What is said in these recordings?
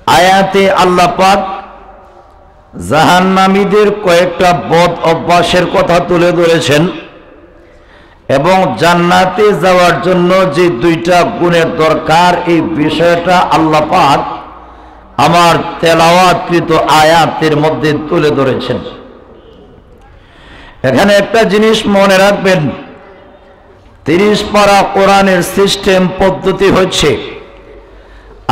আয়াতে আল্লাহ পাক জাহান্নামীদের কয়েকটা বদ অভ্যাসের কথা তুলে ধরেছেন এবং জান্নাতে যাওয়ার জন্য যে দুইটা গুণের দরকার এই বিষয়টা আল্লাহ পাক আমার তেলাওয়াতকৃত আয়াতের মধ্যে তুলে ধরেছেন। এখানে একটা জিনিস মনে রাখবেন, 30 পারা কোরআনের সিস্টেম পদ্ধতি হচ্ছে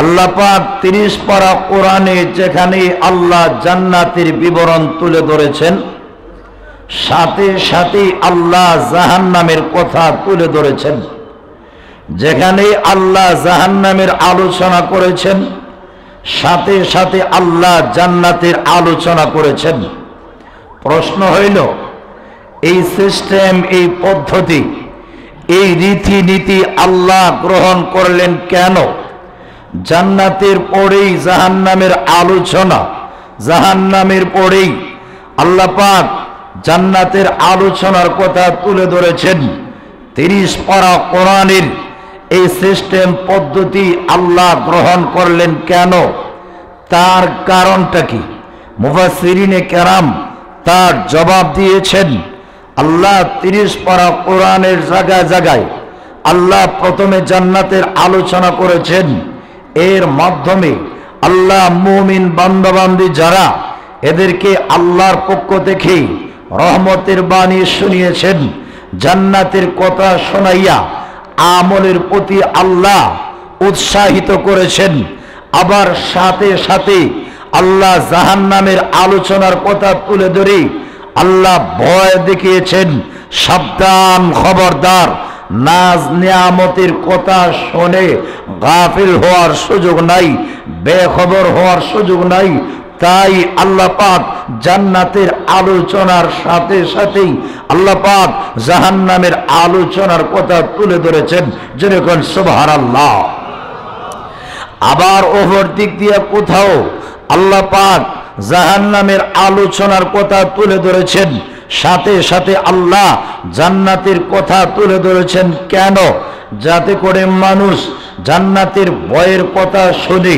আল্লাহ পাক 30 পারা কোরআনে যেখানে আল্লাহ জান্নাতের বিবরণ তুলে ধরেছেন সাথে সাথে আল্লাহ জাহান্নামের কথা তুলে ধরেছেন। যেখানে আল্লাহ জাহান্নামের আলোচনা করেছেন সাথে সাথে আল্লাহ জান্নাতের আলোচনা করেছেন। প্রশ্ন হইল, এই সিস্টেম, এই পদ্ধতি, এই রীতিনীতি আল্লাহ গ্রহণ করলেন কেন? জান্নাতের পরেই জাহান্নামের আলোচনা, জাহান্নামের পরেই আল্লাহ পাক জান্নাতের আলোচনার কথা তুলে ধরেছেন। 30 পারা কোরআনের এই সিস্টেম পদ্ধতি আল্লাহ গ্রহণ করলেন কেন? তার কারণটা কি? মুফাসসিরিনে কেরাম তার জবাব দিয়েছেন। আল্লাহ 30 পারা কোরআনের জায়গায় জায়গায় আল্লাহ প্রথমে জান্নাতের আলোচনা করেছেন। এর মাধ্যমে আল্লাহ মুমিন বান্দাবান্দি যারা এদেরকে আল্লাহর পক্ষ থেকে রহমতের বাণী শুনিয়েছেন, জান্নাতের কথা শোনাইয়া আমলের প্রতি আল্লাহ উৎসাহিত করেছেন। আবার সাথে সাথে আল্লাহ জাহান্নামের আলোচনার কথা তুলে ধরে আল্লাহ ভয় দেখিয়েছেন, সাবধান, খবরদার, নাজ নিয়ামতের কথা শুনে গাফিল হওয়ার সুযোগ নাই, বেখবর হওয়ার সুযোগ নাই। তাই আল্লাহ পাক জান্নাতের আলোচনার সাথে সাথেই আল্লাহ পাক জাহান্নামের আলোচনার কথা তুলে ধরেছেন। যেরকম সুবহানাল্লাহ। আবার ওপর দিক দিয়ে কোথাও আল্লাহ পাক জাহান্নামের আলোচনার কথা তুলে ধরেছেন, সাথে সাথে আল্লাহ জান্নাতের কথা তুলে ধরেছেন কেন? যাতে করে মানুষ জান্নাতের ভয়ের কথা শুনে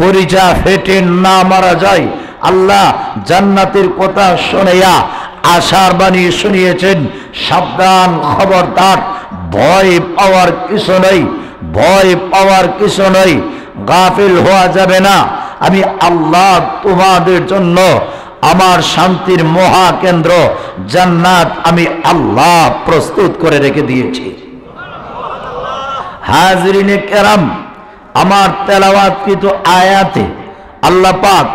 কলিজা ফেটে না মারা যায়। আল্লাহ জান্নাতের কথা শুনিয়া আশার বাণী শুনিয়েছেন, সাবধান, খবরদার, ভয় পাওয়ার কিছু নেই, ভয় পাওয়ার কিছু নেই, গাফিল হওয়া যাবে না। আমি আল্লাহ তোমাদের জন্য আমার শান্তির মহাকেন্দ্র জান্নাত আমি আল্লাহ প্রস্তুত করে রেখে দিয়েছি। হাজিরিনে কেরাম, আমার তেলাওয়াতকৃত আয়াতে আল্লাহ পাক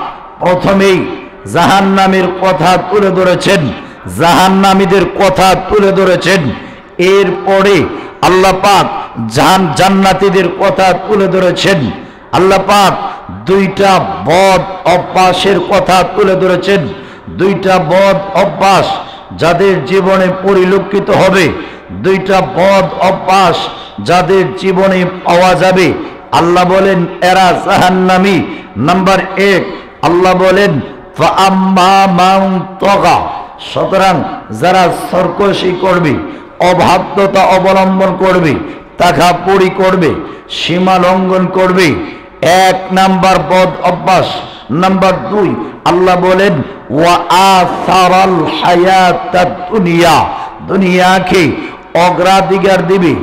প্রথমেই জাহান্নামের কথা তুলে ধরেছেন, জাহান্নামীদের কথা তুলে ধরেছেন। এরপরে আল্লাহ পাক জান্নাতীদের কথা তুলে ধরেছেন। আল্লাহ পাক দুইটা বদ অভ্যাসের কথা তুলে ধরেছেন। দুইটা বদ অভ্যাস যাদের জীবনে পরিলক্ষিত হবে, দুইটা বদ অভ্যাস যাদের জীবনে পাওয়া যাবে। আল্লাহ বলেন এরা জাহান্নামী। নাম্বার 1, আল্লাহ বলেন ফাআম্মা মান তাগা, সুতরাং যারা সরকশি করবে, অবাধ্যতা অবলম্বন করবে, তাকাপুরি করবে, সীমা লঙ্ঘন করবে, 1 নাম্বার বদ অভ্যাস। নাম্বার 2, আল্লাহ বলেন ওয়া আসারাল হায়াতাদ দুনিয়া, দুনিয়াকে অগ্রাধিকার দিবে,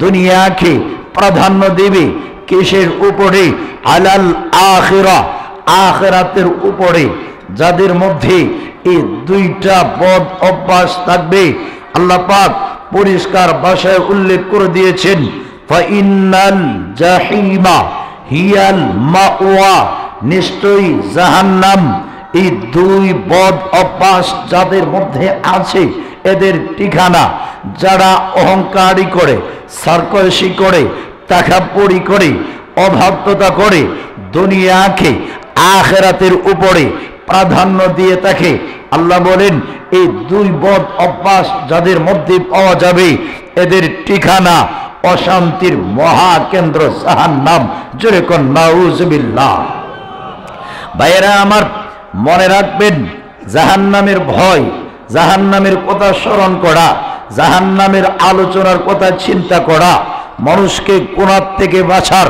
দুনিয়াকে প্রাধান্য দিবে। কিসের উপরে? আলাল আখিরা, আখিরাতের উপরে। যাদের মধ্যে এই দুইটা বদ অভ্যাস থাকবে আল্লাহ পাক পরিষ্কার ভাষায় উল্লেখ করে দিয়েছেন, ফাইন্নাল জাহিমা হিয়াল মাওয়া, নিশ্চয়ই জাহান্নাম। এই দুই বদ অভ্যাস যাদের মধ্যে আছে এদের ঠিকানা। যারা অহংকারী করে, সরকশি করে, তাকাব্বুরি করে, অবাধ্যতা করে, দুনিয়াকে আখিরাতের উপরে প্রাধান্য দিয়ে থাকে, আল্লাহ বলেন এই দুই বদ অভ্যাস যাদের মধ্যে পাওয়া যাবে এদের ঠিকানা অশান্তির মহাকেন্দ্র জাহান্নাম। জোরে কোন নাউজুবিল্লাহ। ভাইয়েরা আমার, মনে রাখবেন জাহান্নামের ভয়, জাহান্নামের কথা স্মরণ করা, জাহান্নামের আলোচনার কথা চিন্তা করা মানুষকে গুনাহ থেকে বাঁচার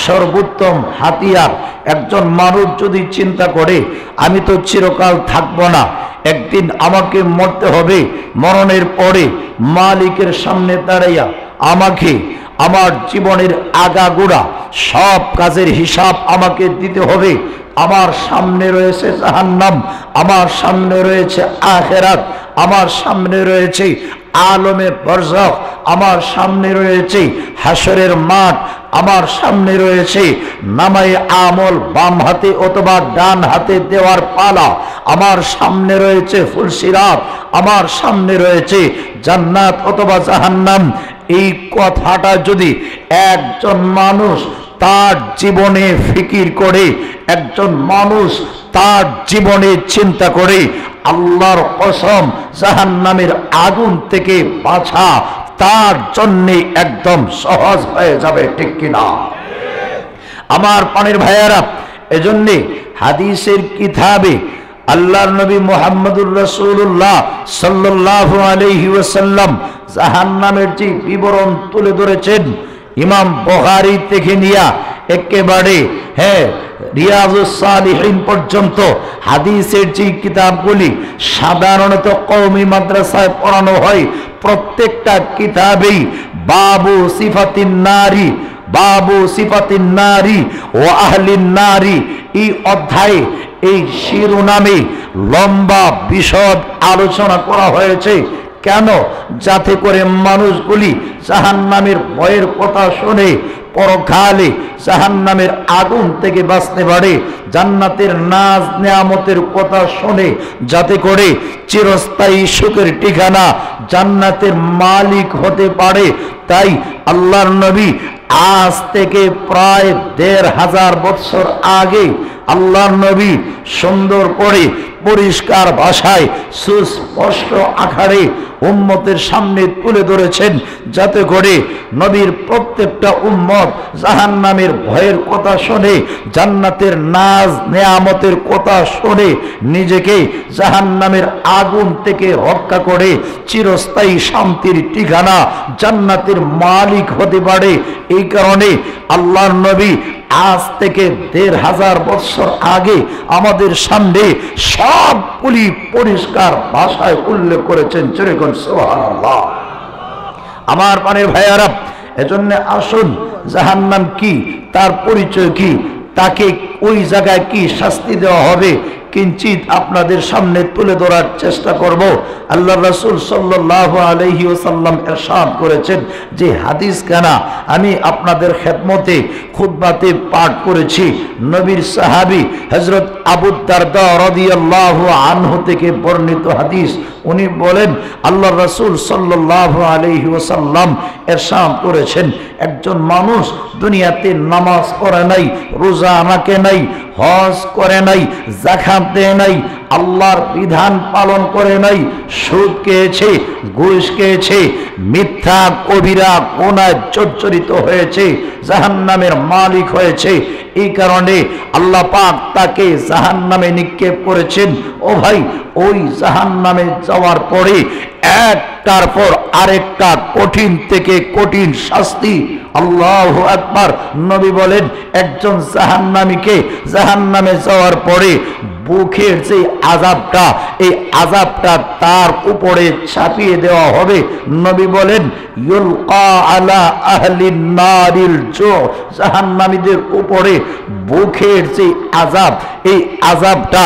সর্বোত্তম হাতিয়ার। একজন মানুষ যদি চিন্তা করে আমি তো চিরকাল থাকবো না, একদিন আমাকে মরতে হবে, মরণের পরে মালিকের সামনে দাঁড়াইয়া আমাকে আমার জীবনের আগাগোড়া সব কাজের হিসাব আমাকে দিতে হবে। আমার সামনে রয়েছে জাহান্নাম, আমার সামনে রয়েছে আখিরাত, আমার সামনে রয়েছে আলমে বরজখ, আমার সামনে রয়েছে হাসরের মাঠ, আমার সামনে রয়েছে নামায়ে আমল বাম হাতে অথবা ডান হাতে দেওয়ার পালা, আমার সামনে রয়েছে ফুলসিরাত, আমার সামনে রয়েছে জান্নাত অথবা জাহান্নাম। এই কথাটা যদি একজন মানুষ তার জীবনে ফিকির করে, একজন মানুষ তার জীবনে চিন্তা করে, আল্লাহর কসম জাহান্নামের আগুন থেকে বাঁচা তার জন্য একদম সহজ হয়ে যাবে, ঠিক কিনা? আমার পানির ভাইয়েরা, এজন্য হাদিসের কিতাবে আল্লাহর নবী মুহাম্মদুর রাসূলুল্লাহ সাল্লাল্লাহু আলাইহি ওয়াসাল্লাম জাহান্নামের যে বিবরণ তুলে ধরেছেন, ইমাম বুখারী থেকে নিয়া একেবারে রিয়াজুস সালিহিন পর্যন্ত হাদিসের যে কিতাবগুলি সাধারণত কওমি মাদ্রাসায় পড়ানো হয়, প্রত্যেকটা কিতাবেই বাবু সিফাতিন নারী, বাবু সিফাতিন নারী ও আহলিন নারী, এই অধ্যায়ে এই শিরোনামে লম্বা বিশদ আলোচনা করা হয়েছে। কেন? যাতে করে মানুষগুলি জাহান্নামের ভয়ের কথা শুনে পরকালে জাহান্নামের আগুন থেকে বাঁচতে পারে, জান্নাতের নাজ নেয়ামতের কথা শুনে যাতে করে চিরস্থায়ী সুখের ঠিকানা জান্নাতের মালিক হতে পারে। তাই আল্লাহর নবী আজ থেকে প্রায় ১৫০০ বছর আগে আল্লাহর নবী সুন্দর করে পরিষ্কার ভাষায় সুস্পষ্ট আকারে উম্মতের সামনে তুলে ধরেছেন, যাতে করে নবীর প্রত্যেকটা উম্মত জাহান্নামের ভয়ের কথা শুনে, জান্নাতের নাজ নেয়ামতের কথা শুনে নিজেকে জাহান্নামের আগুন থেকে রক্ষা করে চিরস্থায়ী শান্তির ঠিকানা জান্নাতের মালিক হতে পারে। এই কারণে আল্লাহর নবী আজ থেকে ১৫০০ বছর আগে আমাদের সামনে সবগুলি পরিষ্কার ভাষায় উল্লেখ করেছেন। যেরকম সুবহানাল্লাহ। আমার পানের ভাইয়ারা, এজন্য আসুন জাহান্নাম কি, তার পরিচয় কি, তাকে ওই জায়গায় কি শাস্তি দেওয়া হবে কিঞ্চিত আপনাদের সামনে তুলে ধরার চেষ্টা করব। আল্লাহ রাসূল সাল্লাল্লাহু আলাইহি ওয়াসাল্লাম ইরশাদ করেছেন যে হাদিস কানা আমি আপনাদের খেদমতে খুতবাতে পাঠ করেছি। নবীর সাহাবী হযরত আবু দারদা রাদিয়াল্লাহু আনহু থেকে বর্ণিত হাদিস। উনি বলেন আল্লাহ রাসূল সাল্লাল্লাহু আলাইহি ওয়াসাল্লাম ইরশাদ করেছেন, একজন মানুষ দুনিয়াতে নামাজ পড়ে নাই, রোজা রাখে নাই, হজ করে নাই, যাকাত দেয় নাই, আল্লাহর বিধান পালন করে নাই, সুদ খেয়েছে, ঘুষ খেয়েছে, মিথ্যা কবিরা গুনায় জর্জরিত হয়েছে, জাহান্নামের মালিক হয়েছে। এই কারণে আল্লাহ পাক তাকে জাহান্নামে নিক্ষেপ করেছেন। ও ভাই, ওই জাহান্নামে যাওয়ার পরে একটার পর আরেকটা কঠিন থেকে কঠিন শাস্তি। আল্লাহু আকবার। নবী বলেন একজন জাহান্নামীকে জাহান্নামে যাওয়ার পরে বুকের যে আযাবটা, এই আযাবটা তার উপরে চাপিয়ে দেওয়া হবে। নবী বলেন ইউলকা আলা আহলিন নারিল জু, জাহান্নামীদের উপরে বুকের যে আযাব, এই আযাবটা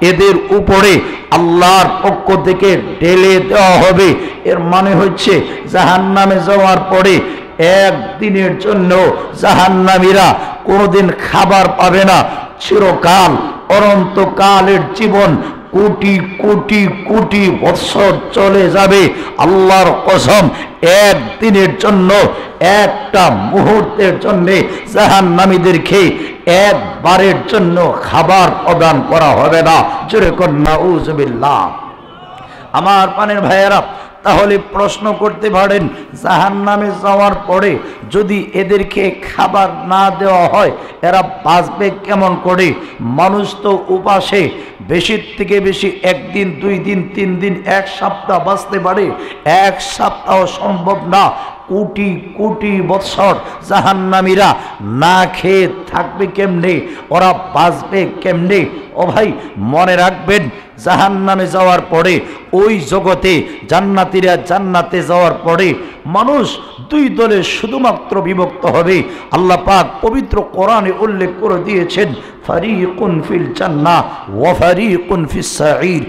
এদের উপরে আল্লাহর পক্ষ থেকে ঢেলে দেওয়া হবে। এর মানে হচ্ছে জাহান্নামে যাওয়ার পরে একদিনের জন্য জাহান্নামীরা কোনোদিন খাবার পাবে না, চিরকাল অনন্তকালের জীবন কোটি কোটি কোটি বছর চলে যাবে। আল্লাহর কসম, একদিনের জন্য, একটা মুহূর্তের জন্য জাহান্নামীদেরকে একবারের জন্য খাবার প্রদান করা হবে না। যেরকম নাউজুবিল্লাহ। আমার পানের ভাইয়েরা, তাহলে প্রশ্ন করতে পারেন জাহান্নামে যাওয়ার পরে যদি এদেরকে খাবার না দেওয়া হয় এরা বাঁচবে কেমন করে? মানুষ তো উপাসে বেশির থেকে বেশি একদিন, 2 দিন, 3 দিন, 1 সপ্তাহ বাঁচতে পারে। 1 সপ্তাহ সম্ভব না, কোটি কোটি বৎসর জাহান্নামীরা না খেয়ে থাকবে কেমনে, ওরা বাঁচবে কেমনে? ও ভাই মনে রাখবেন, জাহান্নামে যাওয়ার পরে ওই জগতে জান্নাতীরা জান্নাতে যাওয়ার পরে মানুষ দুই দলে শুধুমাত্র বিভক্ত হবে। আল্লাহ পাক পবিত্র কোরআনে উল্লেখ করে দিয়েছেন, ফারিকুন ফিল জান্নাহ ওয়া ফারিকুন ফিস সাঈর।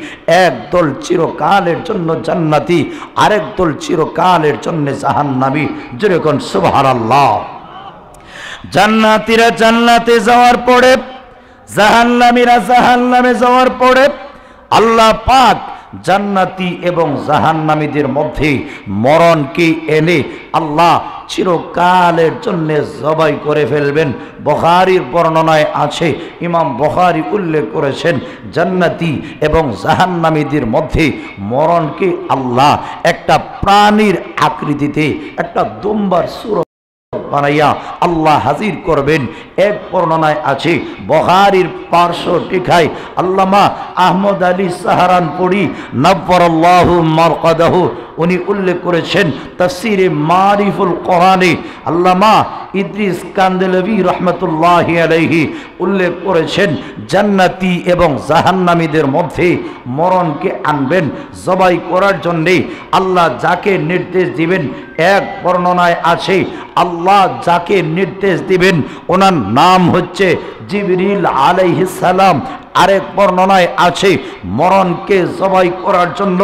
এক দল চিরকালের জন্য জান্নাতি, আরেক দল চিরকালের জন্য জাহান্নামী। যেরকম সুবহানাল্লাহ। জান্নাতীরা জান্নাতে যাওয়ার পরে, জাহান্নামীরা জাহান্নামে যাওয়ার পরে আল্লাহ পাক জান্নাতি এবং জাহান্নামীদের মধ্যে মরণকে এনে আল্লাহ চিরকালের জন্য জবাই করে ফেলবেন। বুখারীর বর্ণনায় আছে, ইমাম বুখারী উল্লেখ করেছেন, জান্নাতি এবং জাহান্নামীদের মধ্যে মরণকে আল্লাহ একটা প্রাণীর আকৃতিতে, একটা দুম্বার সূরত বানাইয়া আল্লাহ হাজির করবেন। এক বর্ণনায় আছে, বুখারীর পার্শ্ব টিকায় আল্লামা আহমদ আলী সাহারানপুরী নব্বরাল্লাহু মারকাদাহু উনি উল্লেখ করেছেন তাফসীরে মারিফুল কোরআনে, আল্লামা ইদ্রিস কান্দেলভি রহমতুল্লাহি আলাইহি উল্লেখ করেছেন, জান্নাতি এবং জাহান্নামীদের মধ্যে মরণকে আনবেন জবাই করার জন্যে। আল্লাহ যাকে নির্দেশ দিবেন, এক বর্ণনায় আছে আল্লাহ যাকে নির্দেশ দিবেন ওনার নাম হচ্ছে জিবরিল আলাইহিস সালাম। আরেক বর্ণনায় আছে মরণকে জবাই করার জন্য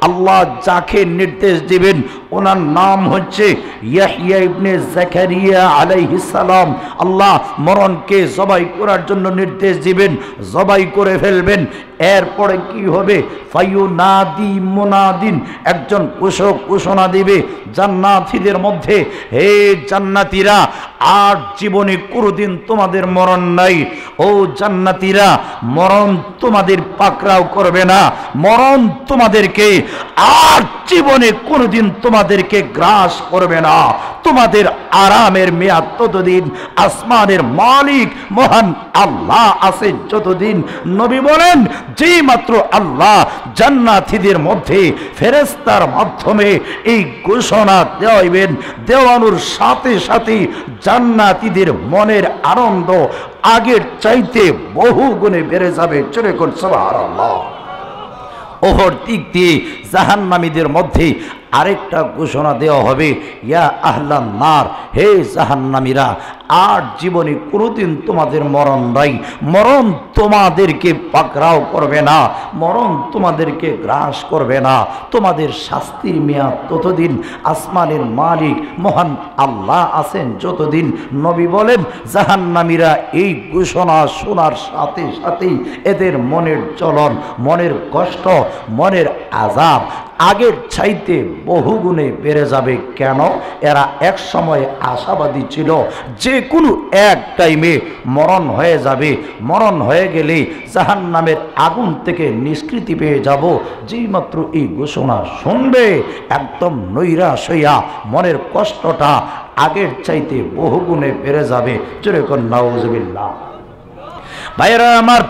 আল্লাহ যাকে নির্দেশ দিবেন ওনার নাম হচ্ছে ইয়াহইয়া ইবনে যাকারিয়া আলাইহিস সালাম। আল্লাহ মরণকে জবাই করার জন্য নির্দেশ দিবেন, জবাই করে ফেলবেন। এরপরে কি হবে? ফায়ুনাদি মুনাদিন, একজন ঘোষক ঘোষণা দিবে জান্নাতীদের মধ্যে, হে জান্নাতীরা, আর জীবনে কোনোদিন তোমাদের মরণ নাই। ও জান্নাতীরা, মরণ তোমাদের পাকড়াও করবে না, মরণ তোমাদেরকে আর জীবনে কোনোদিন তোমাদেরকে গ্রাস করবে না। তোমাদের আরামের মেয়াদ ততদিন আসমানের মালিক মহান আল্লাহ আছেন যতদিন। নবী বলেন, যেই মাত্র আল্লাহ জান্নাতীদের মধ্যে ফেরেশতার মাধ্যমে এই ঘোষণা দেওয়াইবেন, দেওয়ানোর সাথে সাথে জান্নাতীদের মনের আনন্দ আগের চাইতে বহু গুণে বেড়ে যাবে। চলে কোন সুবহানাল্লাহ। ওহর দিক দিয়ে জাহান্নামীদের মধ্যে আরেকটা ঘোষণা দেওয়া হবে, ইয়া আহলান নার, হে জাহান্নামীরা, আর জীবনে কোনোদিন তোমাদের মরণ নাই, মরণ তোমাদেরকে পাকড়াও করবে না, মরণ তোমাদেরকে গ্রাস করবে না। তোমাদের শাস্তির মেয়াদ ততদিন আসমানের মালিক মহান আল্লাহ আছেন যতদিন। নবী বলেন, জাহান্নামীরা এই ঘোষণা শোনার সাথে সাথেই এদের মনের জ্বলন, মনের কষ্ট, মনের আযাব আগের চাইতে বহুগুণে বেড়ে যাবে। কেন? এরা এক সময় আশাবাদী ছিল যে কোনো এক টাইমে মরণ হয়ে যাবে, মরণ হয়ে গেলে জাহান্নামের আগুন থেকে নিষ্কৃতি পেয়ে যাব। যেই মাত্র এই ঘোষণা শুনবে একদম নৈরাশ হইয়া মনের কষ্টটা আগের চাইতে বহুগুণে বেড়ে যাবে। যেরকম নাউজুবিল্লাহ। ভাইরা আমার,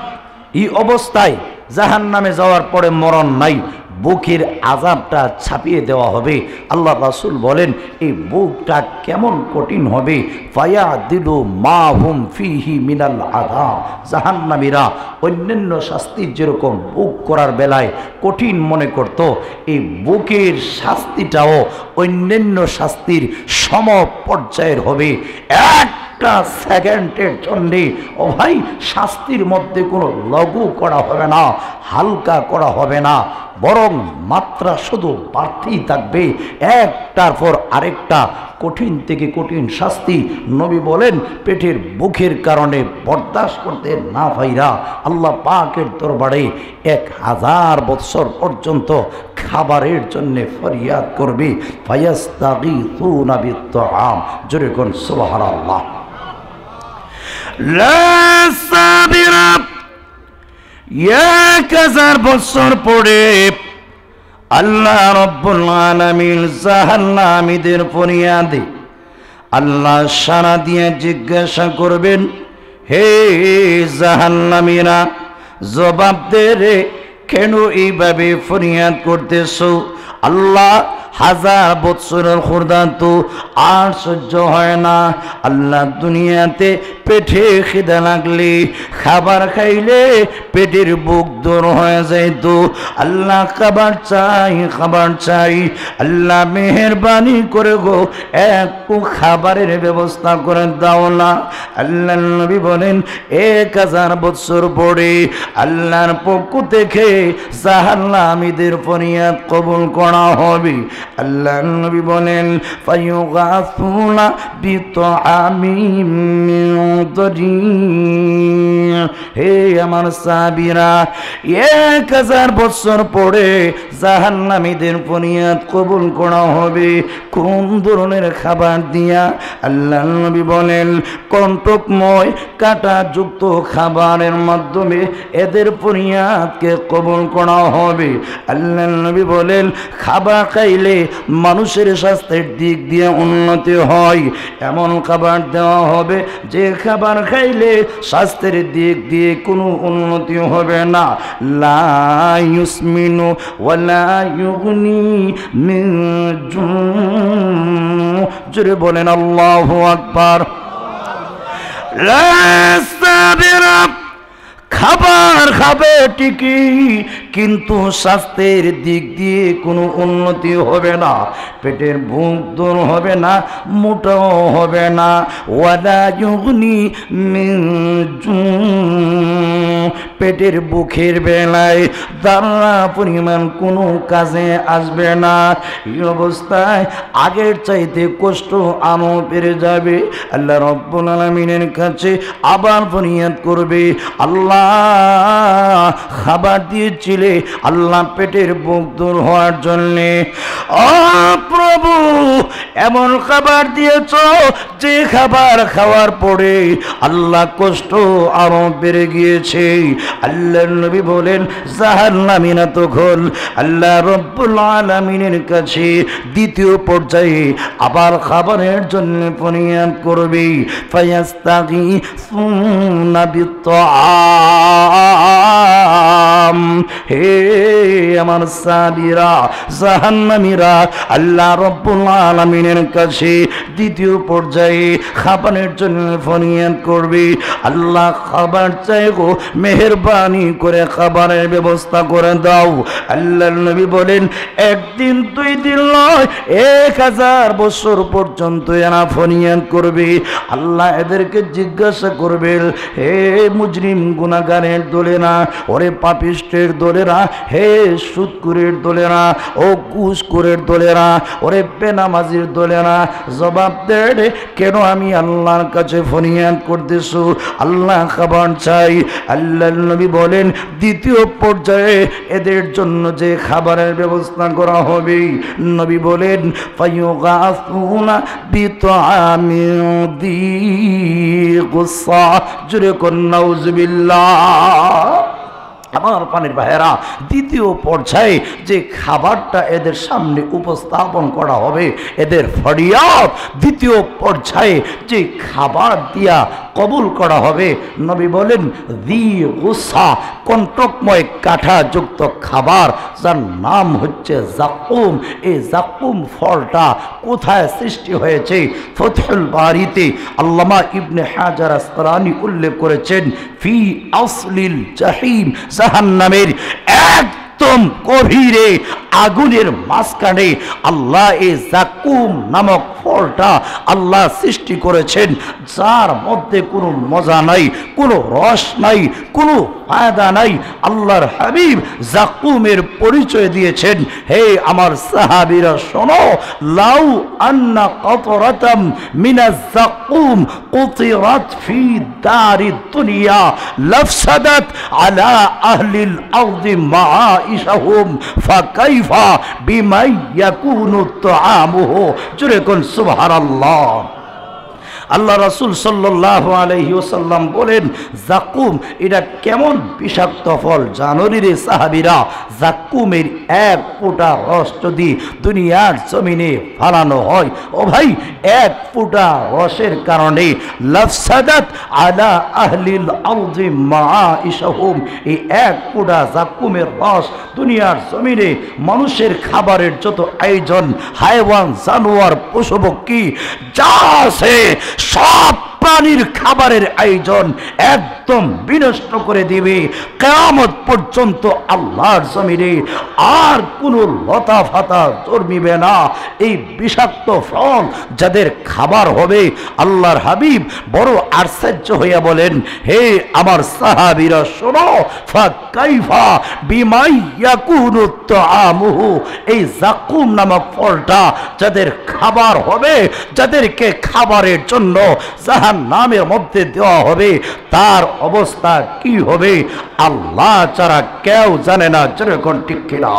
এই অবস্থায় জাহান্নামে যাওয়ার পরে মরণ নাই, বুকের আযাবটা ছাপিয়ে দেওয়া হবে। আল্লাহ রাসূল বলেন, এই বুকটা কেমন কঠিন হবে। ফায়াদিলু মা হুম ফিহি মিনাল আযাব, জাহান্নামীরা অন্যান্য শাস্তির যেরকম বুক করার বেলায় কঠিন মনে করত, এই বুকের শাস্তিটাও অন্যান্য শাস্তির সম পর্যায়ের হবে। একটা সেকেন্ডের জন্যে ও ভাই শাস্তির মধ্যে কোনো লঘু করা হবে না, হালকা করা হবে না, বরং মাত্রা শুধু বাড়তেই থাকবে, একটার পর আরেকটা কঠিন থেকে কঠিন শাস্তি। নবী বলেন, পেটের বুকের কারণে বরদাস্ত করতে না পাইরা আল্লাহ পাকের দরবারে 1000 বৎসর পর্যন্ত খাবারের জন্য ফরিয়াদ করবে। ফায়াস্তাগীথুনা বিত-তাআম, জোরে কোন সুবহানাল্লাহ। লা সাবিরা, 1000 বছর পরে আল্লাহ রব্বুল আলামিন জাহান্নামীদের ফরিয়াদে আল্লাহ সাড়া দিয়ে জিজ্ঞাসা করবেন, হে জাহান্নামীরা, জবাব দে রে, কেন এইভাবে ফরিয়াদ করতেছো? আল্লাহ হাজার বৎসরের ক্ষুধা আর সহ্য হয় না। আল্লাহ দুনিয়াতে পেটে খিদা লাগলে খাবার খাইলে পেটের বুক দূর হয়ে যাইত। আল্লাহ খাবার চাই, খাবার চাই। আল্লাহ মেহেরবানি করে গো একটু খাবারের ব্যবস্থা করে দাও না। আল্লাহ নবী বলেন 1000 বছর পরে আল্লাহর পক্ষ থেকে জাহান্নামীদের ফরিয়াদ কবুল করা হবে। আল্লাহ নবী বলেন ফায়ুগাসুনা বিতআমিম মিন দরিয়। হে আমার সাহাবীরা, 1000 বছর পরে জাহান্নামীদের ফরিয়াদ কবুল করা হবে কোন ধরনের খাবার দিয়া? আল্লাহ নবী বলেন কণ্টকময় কাঁটাযুক্ত খাবারের মাধ্যমে এদের ফরিয়াদকে কবুল করা হবে। আল্লাহ নবী বলেন খাবার খাইলে মানুষের স্বাস্থ্যের দিক দিয়ে উন্নতি হয়, এমন খাবার দেওয়া হবে যে খাবার খাইলে স্বাস্থ্যের দিক দিয়ে কোনো উন্নতি হবে না। লা ইউসমিনু ওয়ালা ইউগনি মিন জু। জোরে বলেন আল্লাহু আকবার। খাবার খাবে ঠিকই, কিন্তু স্বাস্থ্যের দিক দিয়ে কোনো উন্নতি হবে না। পেটের ভুক দূর হবে না, মোটাও হবে না। ওয়ালা ইউগনি মিন জু। পেটের বুকের বেলায় দাঁড়া পরিমাণ কোনো কাজে আসবে না। এই অবস্থায় আগের চাইতে কষ্ট আরো বেড়ে যাবে। আল্লাহ রব্বুল আলামিনের কাছে আবার ফরিয়াদ করবে, আল্লাহ খাবার দিয়েছিলে আল্লাহ পেটের বুক দূর হওয়ার জন্যে। ও প্রভু, এমন খাবার দিয়েছ যে খাবার খাওয়ার পরে আল্লাহ কষ্ট আরো বেড়ে গিয়েছে। আল্লাহ নবী বলেন জাহান্নামীরা তখন আল্লাহ রব্বুল আলামিনের কাছে দ্বিতীয় পর্যায়ে আবার খাবারের জন্য ফরিয়াদ করবে। ফায়াস্তাগীসুনা বিত্তাআম। হে আমার সাহাবীরা, জাহান্নামীরা আল্লাহ রব্বুল আলামিনের কাছে দ্বিতীয় পর্যায়ে খাবারের জন্য ফরিয়াদ করবে, আল্লাহ খাবার চাই গো, মেহেরবানি করে খাবারের ব্যবস্থা করে দাও। আল্লাহ নবী বলেন একদিন 2 দিন নয়, 1000 বছর পর্যন্ত এরা ফরিয়াদ করবে। আল্লাহ এদেরকে জিজ্ঞাসা করবেন, হে মুজরিম গুনাহগারের দলেরা, ওরে পাপিষ্টের দলেরা, হে সুদখোরের দলেরা, ও ঘুষখোরের দলেরা, ওরে বেনামাজির দলেরা, জবাব দেন কেন আমি আল্লাহর কাছে ফরিয়াদ করতেছো? আল্লাহ খাবার চাই। আল্লাহ নবী বলেন দ্বিতীয় পর্যায়ে এদের জন্য যে খাবারের ব্যবস্থা করা হবে, নবী বলেন ফায়ুগাসুনা বিতআমিন যী গুসা। জোরে কোন নাউযুবিল্লাহ। আমার পানির ভাইয়েরা, দ্বিতীয় পর্যায়ে যে খাবারটা এদের সামনে উপস্থাপন করা হবে, এদের ফরিয়াদ দ্বিতীয় পর্যায়ে যে খাবার দিয়া কবুল করা হবে, নবী বলেন যী গুসা, কণ্টকময় কাঁটাযুক্ত খাবার, যার নাম হচ্ছে জাকুম। এই জাকুম ফলটা কোথায় সৃষ্টি হয়েছে? ফতহুল বারিতে আল্লামা ইবনে হাজার আসকালানী উল্লেখ করেছেন ফি আসলিল জাহিম, জাহান্নামের একদম গভীরে আগুনের মাঝখানে আল্লাহ এই জাকুম নামক ফলটা আল্লাহ সৃষ্টি করেছেন, যার মধ্যে কোনো মজা নাই, কোনো রস নাই, কোনো ফায়দা নাই। আল্লাহর হাবিব জাকুমের পরিচয় দিয়েছেন, হে আমার সাহাবীরা শোনো, লাউ আন্না কতরাতাম মিনাজ জাকুম কুতিরাত ফি দারিদ দুনিয়া লাফসাদাত আলা আহলিল আরদি মাঈশাহুম ফাকাইফা বিমা ইয়াকুনু তাআমুহু। জোরে কোন সুবহানাল্লাহ। আল্লাহ রাসূল সাল্লাল্লাহু আলাইহি ওয়াসাল্লাম বলেন, জাকুম এটা কেমন বিষাক্ত ফল জানো রে সাহাবীরা? জাকুমের এক ফোঁটা রস যদি দুনিয়ার জমিনে ফালানো হয়, ও ভাই, এক ফোঁটা রসের কারণে লাফসাদাত আলা আহলিল আরদি মাআইশাহুম, এই এক ফোঁটা জাকুমের রস দুনিয়ার জমিনে মানুষের খাবারের যত আয়োজন, হায়ওয়ান, জানোয়ার, পশুপক্ষী যা আছে সব প্রাণীর খাবারের আয়োজন একদম বিনষ্ট করে দিবে। কিয়ামত পর্যন্ত আল্লাহর জমিনে আর কোনো লতা ফাতা জন্মিবে না। এই বিষাক্ত ফল যাদের খাবার হবে, আল্লাহর হাবিব বড় আশ্চর্য হইয়া বলেন, হে আমার সাহাবীরা শোনো, ফাকাইফা বিমা ইয়াকুনু তাআমুহু, এই জাকুম নামক ফলটা যাদের খাবার হবে, যাদেরকে খাবারের জন্য জাহান্নামের মধ্যে দেওয়া হবে, তার অবস্থা কি হবে আল্লাহ ছাড়া কেউ জানে না। যেরকম ঠিক কিনা?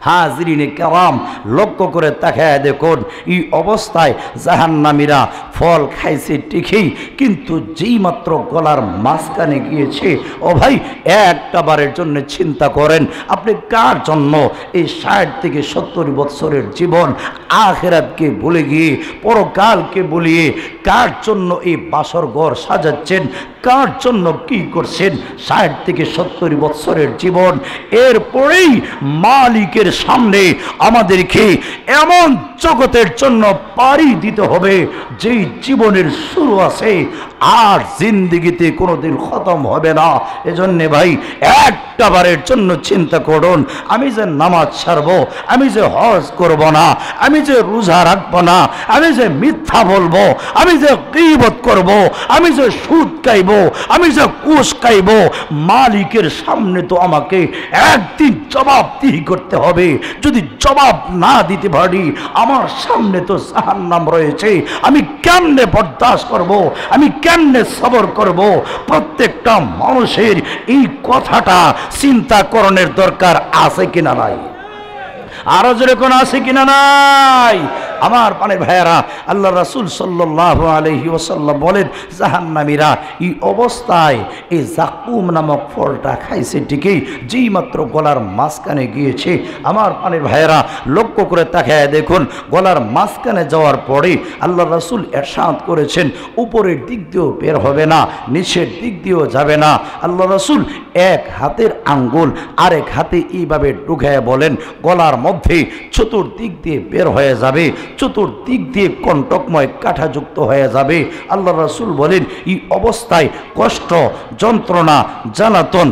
হাজরিনে কেরাম, লক্ষ্য করে তাকায় দেখুন, এই অবস্থায় জাহান্নামীরা ফল খাইছে ঠিকই, কিন্তু যেই মাত্র গলার মাঝখানে গিয়েছে, ও ভাই, একটা বারের জন্য চিন্তা করেন, আপনি কার জন্য এই 60 থেকে 70 বছরের জীবন আখিরাতকে ভুলে গিয়ে, পরকালকে ভুলিয়ে কার জন্য এই বাসর ঘর সাজাচ্ছেন, কার জন্য কি করছেন? 60 থেকে 70 বছরের জীবন, এরপরেই মালিকের সামনে আমাদেরকে এমন জগতের জন্য পাড়ি দিতে হবে যেই জীবনের শুরু আছে আর জিন্দেগিতে কোনোদিন খতম হবে না। এজন্য ভাই, একটা বারের জন্য চিন্তা করুন, আমি যে নামাজ ছাড়বো, আমি যে হজ করব না, আমি যে রোজা রাখবো না, আমি যে মিথ্যা বলবো, আমি যে গীবত করব, আমি যে সুদ খাইব, আমি যে ঘুষ খাইব, মালিকের সামনে তো আমাকে একদিন জবাবদিহি করতে হবে। যদি জবাব না দিতে পারি, আমার সামনে তো জাহান্নাম রয়েছে, আমি কেমনে বরদাস্ত করব, আমি কেমনে সবর করব? প্রত্যেকটা মানুষের এই কথাটা চিন্তা করণের দরকার আছে কিনা নাই? আরো যেরকম আছে কিনা নাই? আমার পানের ভাইয়েরা, আল্লাহ রাসূল সাল্লাল্লাহু আলাইহি ওয়াসাল্লাম বলেন, জাহান্নামীরা এই অবস্থায় এই জাকুম নামক ফলটা খাইছে ঠিকই, যেই মাত্র গলার মাঝখানে গিয়েছে, আমার পানের ভাইয়েরা লক্ষ্য করে তাকায় দেখুন, গলার মাঝখানে যাওয়ার পরে আল্লাহ রাসূল ইরশাদ করেছেন, উপরের দিক দিয়েও বের হবে না, নিচের দিক দিয়েও যাবে না। আল্লাহ রাসূল এক হাতের আঙ্গুল আরেক হাতে এইভাবে ঢুকায় বলেন, গলার মধ্যে চতুর্দিক দিয়ে বের হয়ে যাবে, চতুর্দিক দিয়ে কণ্টকময় কাঁটাযুক্ত হয়ে যাবে। আল্লাহ রাসূল বলেন, এই অবস্থায় কষ্ট, যন্ত্রণা, জ্বালাতন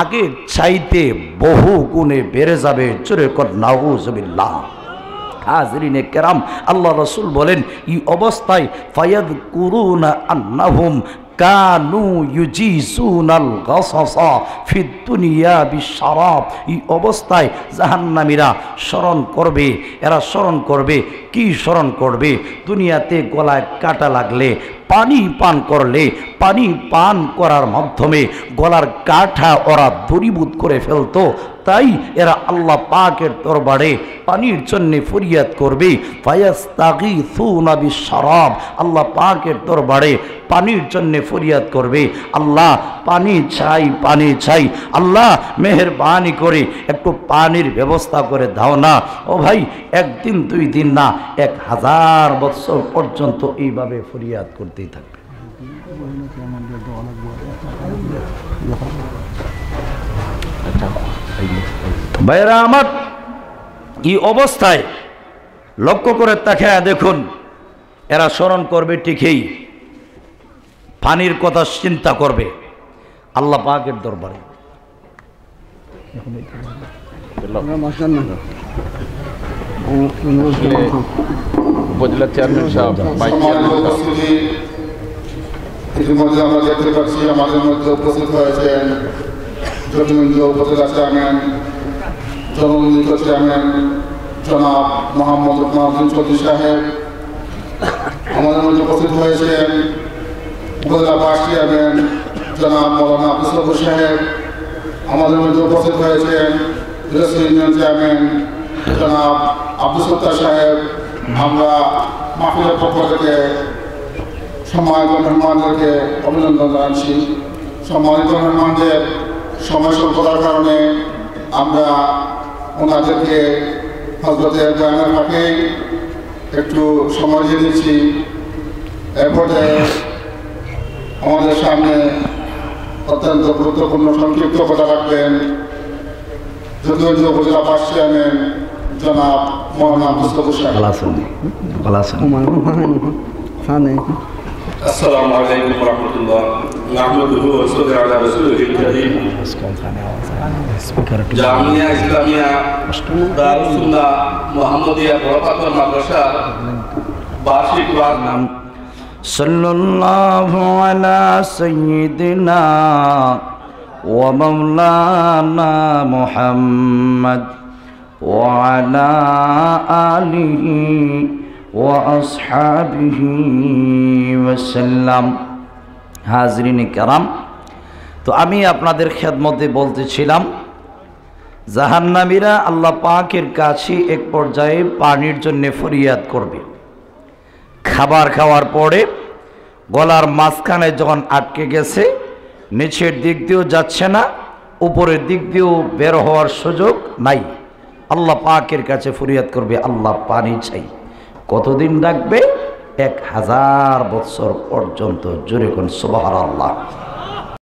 আগের চাইতে বহু গুণে বেড়ে যাবে। জোরে কর নাউজুবিল্লাহ। হাজরিনে কেরাম, আল্লাহ রাসূল বলেন, এই অবস্থায় ফায়াযকুরুনা আন্নাহুম কানু ইউজিসুনাল গাসাসা ফিদ দুনিয়া বিশরাব, এই অবস্থায় জাহান্নামীরা স্মরণ করবে, এরা স্মরণ করবে, কি স্মরণ করবে? দুনিয়াতে গলায় কাটা লাগলে, পানি পান করলে, পানি পান করার মাধ্যমে গলার কাঠা ওরা দূরীভূত করে ফেলতো, তাই এরা আল্লাহ পাকের দরবারে পানির জন্য ফরিয়াদ করবে। ফায়াস্তাগীসুনা বিশরাব, আল্লাহ পাকের দরবারে পানির জন্য ফরিয়াদ করবে, আল্লাহ পানি চাই, পানি চাই, আল্লাহ মেহেরবানি করে একটু পানির ব্যবস্থা করে দাও না। ও ভাই, একদিন 2 দিন না, 1000 বছর পর্যন্ত এইভাবে ফরিয়াদ করতেই থাকবে। ভাইরা আমার, এই অবস্থায় লক্ষ্য করে তাকায় দেখুন, এরা স্মরণ করবে ঠিকই, পানির কথা চিন্তা করবে আল্লাহ পাকের দরবারে। উপজেলা চেয়ারম্যান সাহেব, ইতিমধ্যে আমরা দেখতে পাচ্ছি আমাদের মধ্যে উপস্থিত হয়েছেন জমিন্দ্র উপজেলা চেয়ারম্যান, জনমন্দির চেয়ারম্যান জনাব মোহাম্মদ রহমান চৌধুরী সাহেব, আমাদের মধ্যে উপস্থিত হয়েছেন উপজেলা ভাইস চেয়ারম্যান জনাব মৌলানা আব্দুল সবুর সাহেব, আমাদের মধ্যে উপস্থিত হয়েছেন ইউনিয়ন চেয়ারম্যান জনাব আব্দুল সত্তার সাহেব। আমরা মাহফিলের পক্ষ থেকে সম্মানিত মেহমানদেরকে অভিনন্দন জানাচ্ছি। সম্মানিত মেহমানদের সময় স্বল্পতার কারণে আমরা ওনাদেরকে হজরতের বয়ানের ফাঁকে একটু সময় দিয়ে দিচ্ছি। এরপরে আমাদের সামনে অত্যন্ত গুরুত্বপূর্ণ সংক্ষিপ্ত কথা রাখবেন যদুগঞ্জ উপজেলা ভাইস চেয়ারম্যান জনাব মোহাম্মদ মুস্তফা সাহেব। السلام عليكم ورحمة الله نحمده ونصلي على رسوله الكريم জামিয়া ইসলামিয়া দারুস সুন্নাহ মুহাম্মদিয়া বড়পাথর মাদ্রাসা বার্ষিক ওয়াজ সাল্লাল্লাহু আলা সাইয়্যিদিনা ওয়া মাওলানা মুহাম্মদ ওয়া আলা আলিহি ওয়া আসহাবিহি ওয়াসাল্লাম। হাজরিন কেরাম, তো আমি আপনাদের খেদমতে বলতেছিলাম জাহান্নামীরা আল্লাহ পাকের কাছে এক পর্যায়ে পানির জন্য ফরিয়াদ করবে। খাবার খাওয়ার পরে গলার মাঝখানে যখন আটকে গেছে, নিচের দিক দিয়েও যাচ্ছে না, উপরের দিক দিয়েও বের হওয়ার সুযোগ নাই, আল্লাহ পাকের কাছে ফরিয়াদ করবে, আল্লাহ পানি চাই। কতদিন ডাকবে? 1000 বছর পর্যন্ত। জোরে কোন সুবহানাল্লাহ।